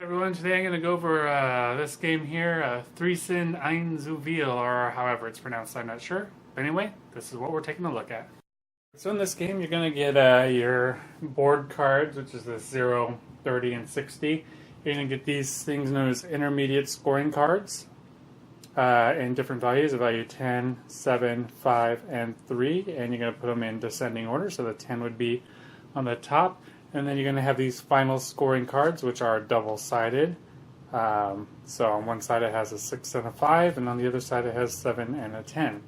Everyone, today I'm going to go over this game here, Eine, Viel, or however it's pronounced, I'm not sure. But anyway, this is what we're taking a look at. So in this game, you're going to get your board cards, which is the 0, 30, and 60. You're going to get these things known as intermediate scoring cards in different values, a value 10, 7, 5, and 3. And you're going to put them in descending order, so the 10 would be on the top. And then you're going to have these final scoring cards, which are double-sided. So on one side it has a 6 and a 5, and on the other side it has 7 and a 10.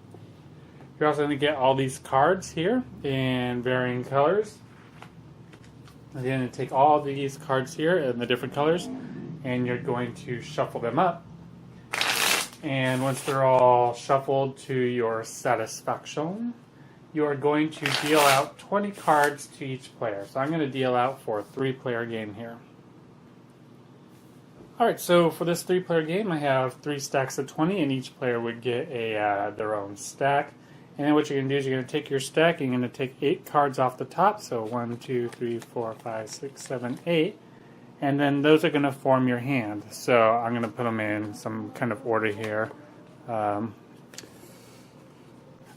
You're also going to get all these cards here in varying colors. And you're going to take all these cards here in the different colors, and you're going to shuffle them up. And once they're all shuffled to your satisfaction, you are going to deal out 20 cards to each player. So I'm going to deal out for a 3-player game here. Alright, so for this 3-player game, I have 3 stacks of 20, and each player would get their own stack. And then what you're going to do is you're going to take your stack, and you're going to take 8 cards off the top. So 1, 2, 3, 4, 5, 6, 7, 8. And then those are going to form your hand. So I'm going to put them in some kind of order here.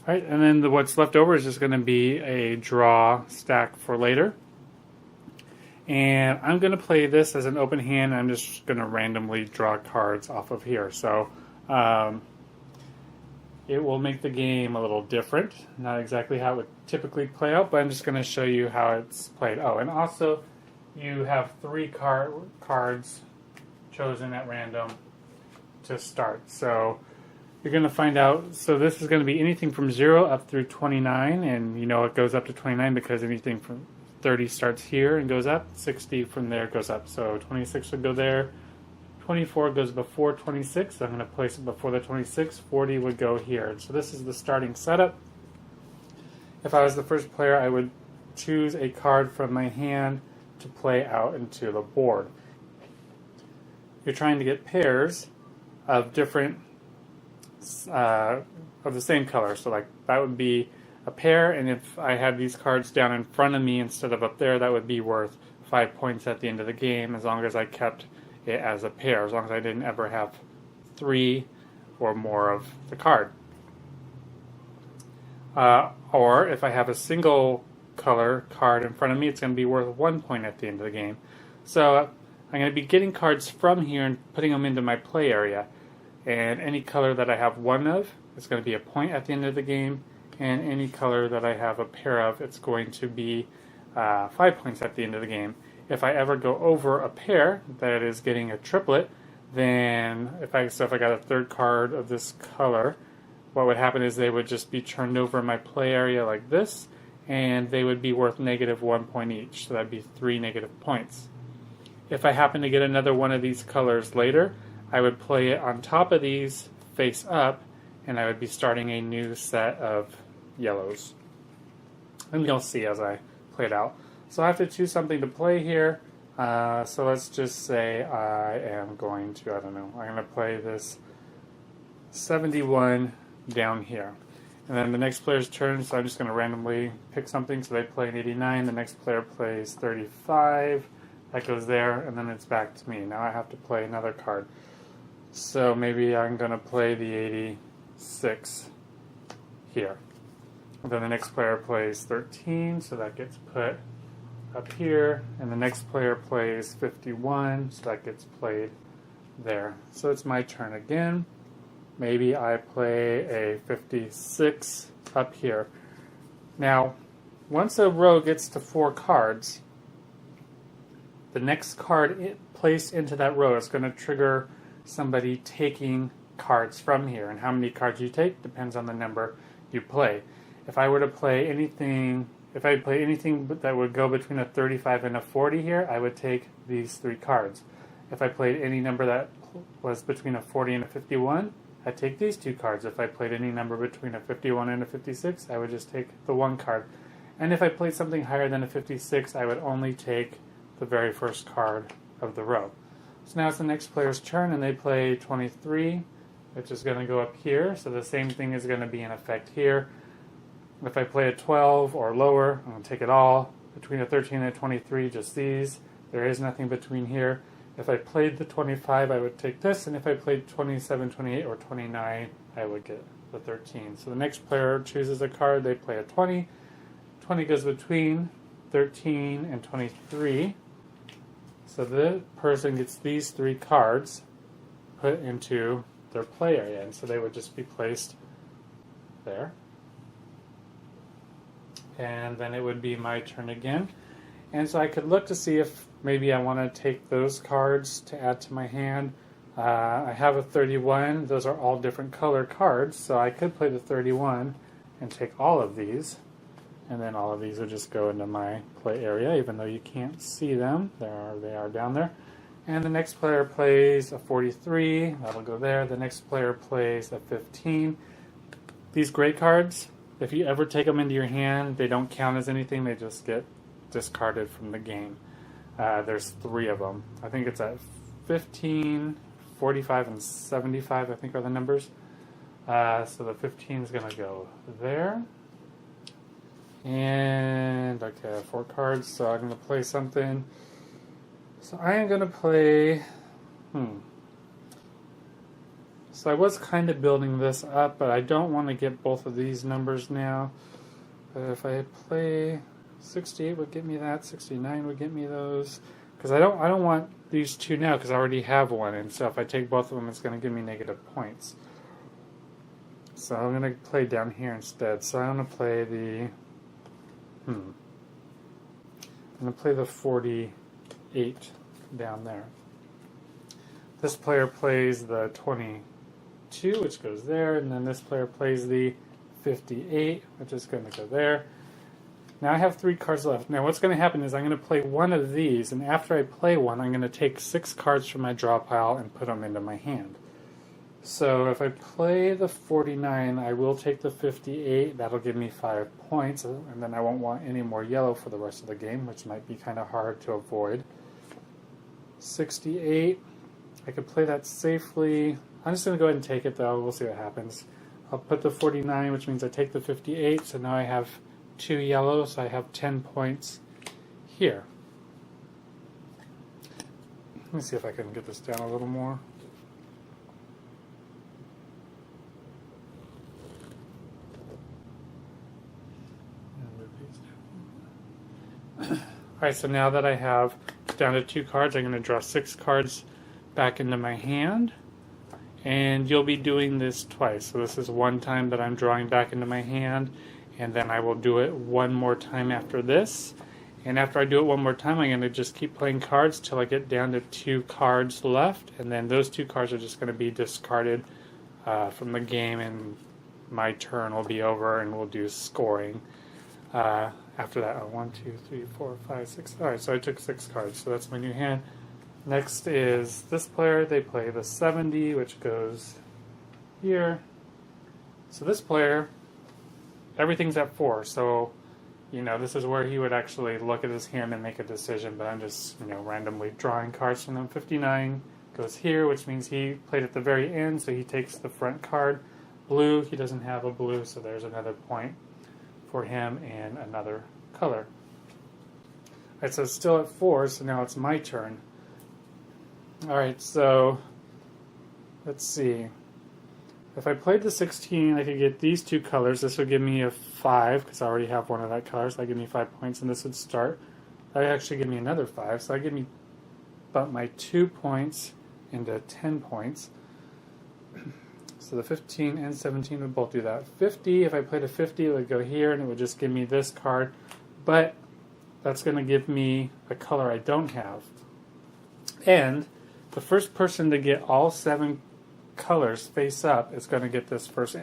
Right, and then what's left over is just going to be a draw stack for later. And I'm going to play this as an open hand. I'm just going to randomly draw cards off of here. So it will make the game a little different. Not exactly how it would typically play out, but I'm just going to show you how it's played. Oh, and also you have 3 cards chosen at random to start. So you're going to find out, so this is going to be anything from 0 up through 29, and you know it goes up to 29 because anything from 30 starts here and goes up, 60 from there goes up, so 26 would go there, 24 goes before 26, so I'm going to place it before the 26, 40 would go here. So this is the starting setup. If I was the first player, I would choose a card from my hand to play out into the board. You're trying to get pairs of different of the same color, so like that would be a pair, and if I had these cards down in front of me instead of up there, that would be worth 5 points at the end of the game, as long as I kept it as a pair, as long as I didn't ever have 3 or more of the card. Or if I have a single color card in front of me, it's going to be worth 1 point at the end of the game. So I'm going to be getting cards from here and putting them into my play area. And any color that I have 1 of, it's going to be a point at the end of the game. And any color that I have a pair of, it's going to be 5 points at the end of the game. If I ever go over a pair that is getting a triplet, then if I got a 3rd card of this color, what would happen is they would just be turned over in my play area like this, and they would be worth -1 point each. So that'd be 3 negative points. If I happen to get another one of these colors later, I would play it on top of these face up, and I would be starting a new set of yellows. And you'll see as I play it out. So I have to choose something to play here. So let's just say I am going to, I'm going to play this 71 down here. And then the next player's turn, so I'm just going to randomly pick something. So they play an 89, the next player plays 35. That goes there, and then it's back to me. Now I have to play another card. So maybe I'm going to play the 86 here. And then the next player plays 13, so that gets put up here. And the next player plays 51, so that gets played there. So it's my turn again. Maybe I play a 56 up here. Now, once a row gets to 4 cards, the next card placed into that row is going to trigger somebody taking cards from here, and how many cards you take depends on the number you play. If I were to play anything, if I play anything that would go between a 35 and a 40 here, I would take these 3 cards. If I played any number that was between a 40 and a 51, I'd take these 2 cards. If I played any number between a 51 and a 56, I would just take the 1 card. And if I played something higher than a 56, I would only take the very first card of the row. So now it's the next player's turn, and they play 23, which is going to go up here. So the same thing is going to be in effect here. If I play a 12 or lower, I'm going to take it all. Between a 13 and a 23, just these. There is nothing between here. If I played the 25, I would take this, and if I played 27, 28, or 29, I would get the 13. So the next player chooses a card, they play a 20. 20 goes between 13 and 23. So the person gets these 3 cards put into their play area, and so they would just be placed there. And then it would be my turn again. And so I could look to see if maybe I want to take those cards to add to my hand. I have a 31. Those are all different color cards, so I could play the 31 and take all of these. And then all of these would just go into my play area, even though you can't see them. They are down there. And the next player plays a 43. That'll go there. The next player plays a 15. These gray cards, if you ever take them into your hand, they don't count as anything. They just get discarded from the game. There's 3 of them. I think it's at 15, 45, and 75, I think are the numbers. So the 15 is going to go there. And, okay, I have 4 cards, so I'm going to play something. So I am going to play, So I was kind of building this up, but I don't want to get both of these numbers now. If I play 68 would get me that, 69 would get me those. Because I don't want these 2 now, because I already have one, and so if I take both of them, it's going to give me negative points. So I'm going to play down here instead. So I'm going to play the, I'm going to play the 48 down there. This player plays the 22, which goes there, and then this player plays the 58, which is going to go there. Now I have 3 cards left. Now what's going to happen is I'm going to play one of these, and after I play one, I'm going to take 6 cards from my draw pile and put them into my hand. So if I play the 49, I will take the 58. That'll give me 5 points, and then I won't want any more yellow for the rest of the game, which might be kind of hard to avoid. 68, I could play that safely. I'm just going to go ahead and take it, though. We'll see what happens. I'll put the 49, which means I take the 58, so now I have 2 yellow, so I have 10 points here. Let me see if I can get this down a little more. Alright, so now that I have down to 2 cards, I'm going to draw 6 cards back into my hand. And you'll be doing this twice. So this is one time that I'm drawing back into my hand, and then I will do it one more time after this. And after I do it one more time, I'm going to just keep playing cards till I get down to 2 cards left, and then those 2 cards are just going to be discarded from the game, and my turn will be over, and we'll do scoring. After that, 1, 2, 3, 4, 5, 6. Alright, so I took 6 cards, so that's my new hand. Next is this player. They play the 70, which goes here. So this player, everything's at 4, so this is where he would actually look at his hand and make a decision, but I'm just randomly drawing cards from them. 59 goes here, which means he played at the very end, so he takes the front card. Blue, he doesn't have a blue, so there's another point for him and another color. Alright, so it's still at 4, so now it's my turn. Alright, so let's see. If I played the 16, I could get these 2 colors. This would give me a 5, because I already have one of that color, so that would give me 5 points, and this would start. That would actually give me another 5, so that would give me bump my 2 points into 10 points. So the 15 and 17 would both do that. 50, if I played a 50, it would go here, and it would just give me this card. But that's going to give me a color I don't have. And the first person to get all 7 colors face up is going to get this first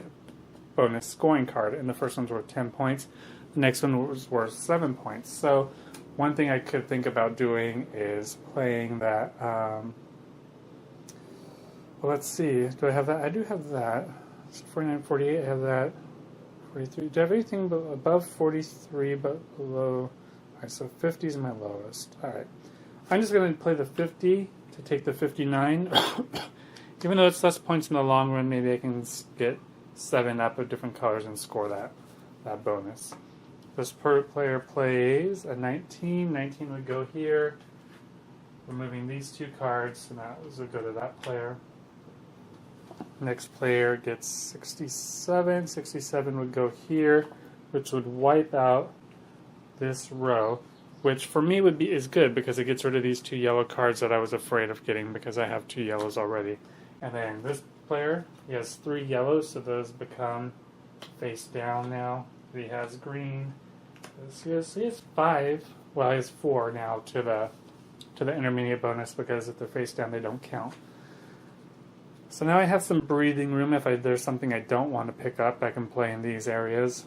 bonus scoring card. And the first one's worth 10 points. The next one was worth 7 points. So one thing I could think about doing is playing that... well, let's see. Do I have that? I do have that. So 49, 48, I have that. 43. Do I have anything above 43 but below? Alright, so 50 is my lowest. Alright. I'm just going to play the 50 to take the 59. Even though it's less points in the long run, maybe I can get 7 up of different colors and score that bonus. This player plays a 19. 19 would go here. removing these 2 cards, and that will go to that player. Next player gets 67. 67 would go here, which would wipe out this row, which for me is good because it gets rid of these 2 yellow cards that I was afraid of getting because I have 2 yellows already. And then this player, he has 3 yellows, so those become face down now. He has green. He has 5. Well, he has 4 now to the intermediate bonus because if they're face down, they don't count. So now I have some breathing room. If there's something I don't want to pick up, I can play in these areas.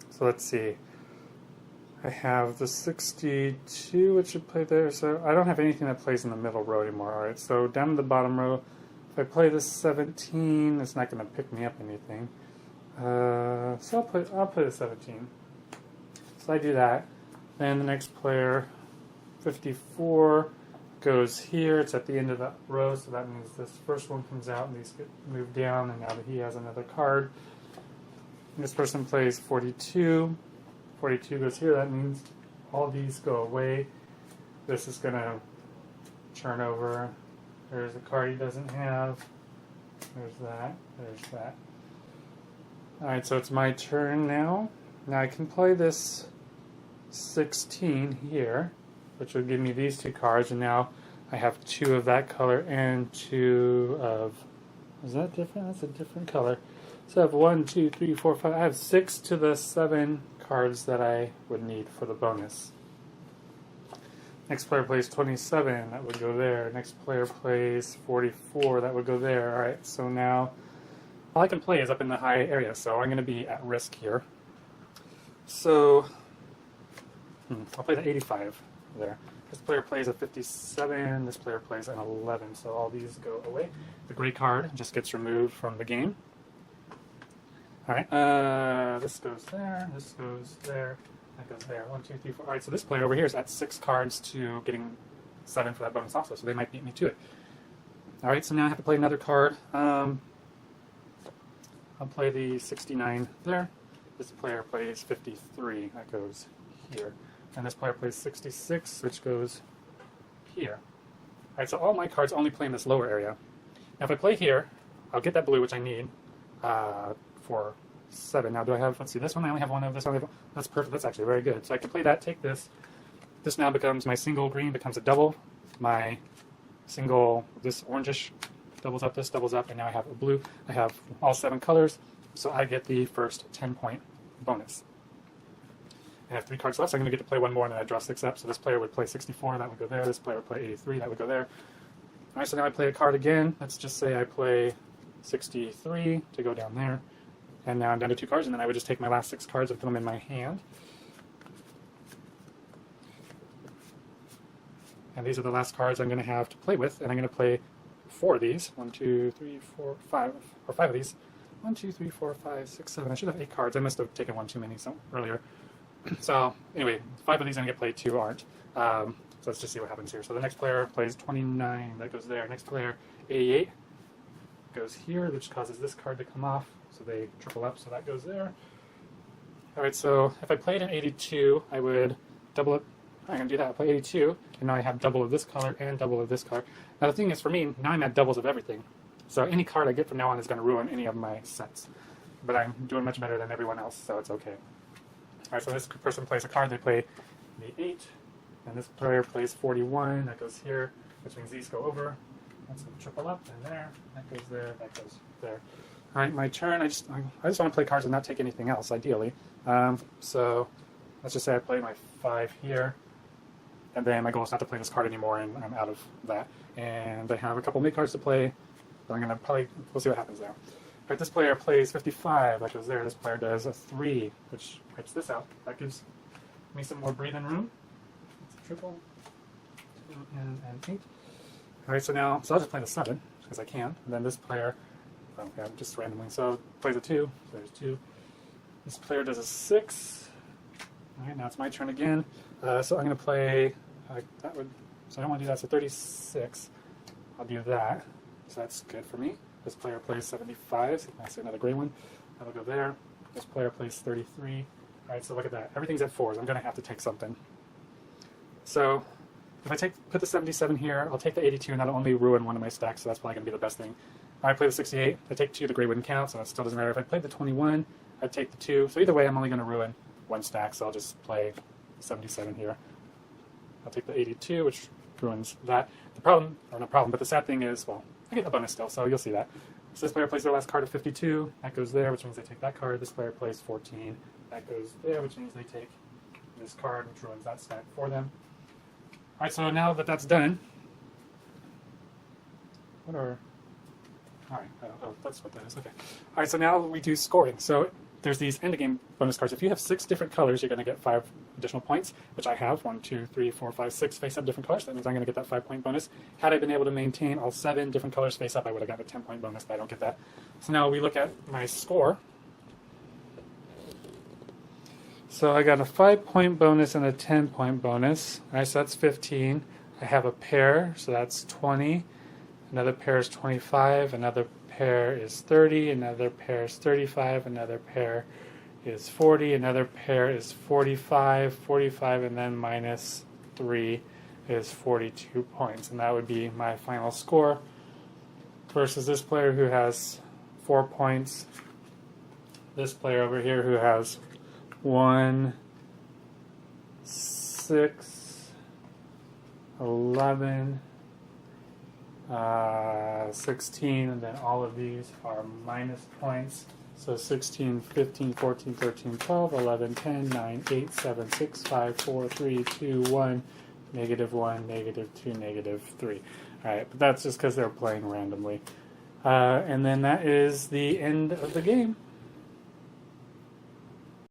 So let's see. I have the 62, which should play there. So I don't have anything that plays in the middle row anymore. All right, so down the bottom row, if I play the 17, it's not going to pick me up anything. So I'll play the 17. So I do that. Then the next player, 54, goes here. It's at the end of the row, so that means this first one comes out and these get moved down, and now that he has another card. And this person plays 42. 42 goes here. That means all these go away. This is going to turn over. There's a card he doesn't have. There's that. There's that. Alright, so it's my turn now. Now I can play this 16 here, which would give me these 2 cards, and now I have 2 of that color and 2 of... Is that different? That's a different color. So I have 1, 2, 3, 4, 5. I have 6 to the 7 cards that I would need for the bonus. Next player plays 27. That would go there. Next player plays 44. That would go there. Alright, so now all I can play is up in the high area, so I'm going to be at risk here. So I'll play the 85 there. This player plays a 57, this player plays an 11, so all these go away. The gray card just gets removed from the game. Alright, this goes there, this goes there, that goes there. 1, 2, 3, 4. Alright, so this player over here is at 6 cards to getting 7 for that bonus also, so they might beat me to it. Alright, so now I have to play another card. I'll play the 69 there. This player plays 53, that goes here. And this player plays 66, which goes here. Alright, so all my cards only play in this lower area. Now if I play here, I'll get that blue, which I need for 7. Now do I have, let's see, this one I only have 1 of, this one that's perfect, that's actually very good. So I can play that, take this. This now becomes my single green, becomes a double. My single, this orangish, doubles up, this doubles up, and now I have a blue. I have all 7 colors, so I get the first 10-point bonus. I have 3 cards left, so I'm going to get to play 1 more, and then I draw 6 up. So this player would play 64, that would go there. This player would play 83, that would go there. Alright, so now I play a card again. Let's just say I play 63 to go down there. And now I'm down to 2 cards, and then I would just take my last 6 cards and put them in my hand. And these are the last cards I'm going to have to play with, and I'm going to play 4 of these. 1, 2, 3, 4, 5, or 5 of these. 1, 2, 3, 4, 5, 6, 7. I should have 8 cards. I must have taken 1 too many earlier. So, anyway, 5 of these I'm going to get played, 2 aren't. So let's just see what happens here. So the next player plays 29, that goes there. Next player, 88, goes here, which causes this card to come off. So they triple up, so that goes there. Alright, so if I played an 82, I would double it. I'm going to do that. I play 82, and now I have double of this color and double of this color. Now the thing is, for me, now I'm at doubles of everything. So any card I get from now on is going to ruin any of my sets. But I'm doing much better than everyone else, so it's okay. Alright, so this person plays a card, they play the 8, and this player plays 41, that goes here, which means these go over. That's a triple up, and there, that goes there, that goes there. Alright, my turn, I just want to play cards and not take anything else, ideally. So, let's just say I play my 5 here, and then my goal is not to play this card anymore, and I'm out of that. And I have a couple mid cards to play, so I'm going to probably, we'll see what happens there. Alright, this player plays 55, that goes there. This player does a 3, which wipes this out. That gives me some more breathing room. It's a triple, 2 and 8. Alright, so now, so I'll just play the 7, because I can. And then this player, okay, just randomly, so plays a 2, so there's 2. This player does a 6. Alright, now it's my turn again. So I'm going to play, that would, so I don't want to do that, so 36. I'll do that, so that's good for me. This player plays 75, so I see another gray one. That'll go there. This player plays 33. Alright, so look at that. Everything's at 4s. I'm going to have to take something. So, if I put the 77 here, I'll take the 82, and that'll only ruin one of my stacks, so that's probably going to be the best thing. If I play the 68, I take 2, the gray wouldn't count, so it still doesn't matter. If I played the 21, I'd take the 2. So either way, I'm only going to ruin one stack, so I'll just play the 77 here. I'll take the 82, which ruins that. The problem, or not problem, but the sad thing is, well, I get the bonus still, so you'll see that. So this player plays their last card of 52, that goes there, which means they take that card. This player plays 14, that goes there, which means they take this card, which ruins that stack for them. Alright, so now that that's done, alright, oh, that's what that is, okay. Alright, so now we do scoring. So there's these end of game bonus cards. If you have 6 different colors, you're going to get 5 additional points, which I have. 1, 2, 3, 4, 5, 6 face-up different colors. That means I'm going to get that 5-point bonus. Had I been able to maintain all 7 different colors face-up, I would have gotten a 10-point bonus, but I don't get that. So now we look at my score. So I got a 5-point bonus and a 10-point bonus. All right, so that's 15. I have a pair, so that's 20. Another pair is 25. Another pair is 30. Another pair is 35. Another pair is 40. Another pair is 45. 45, and then minus 3 is 42 points. And that would be my final score versus this player who has 4 points. This player over here who has 1, 6, 11, 16, and then all of these are minus points. So 16, 15, 14, 13, 12, 11, 10, 9, 8, 7, 6, 5, 4, 3, 2, 1, negative 1, negative 2, negative 3. Alright, but that's just because they're playing randomly. And then that is the end of the game.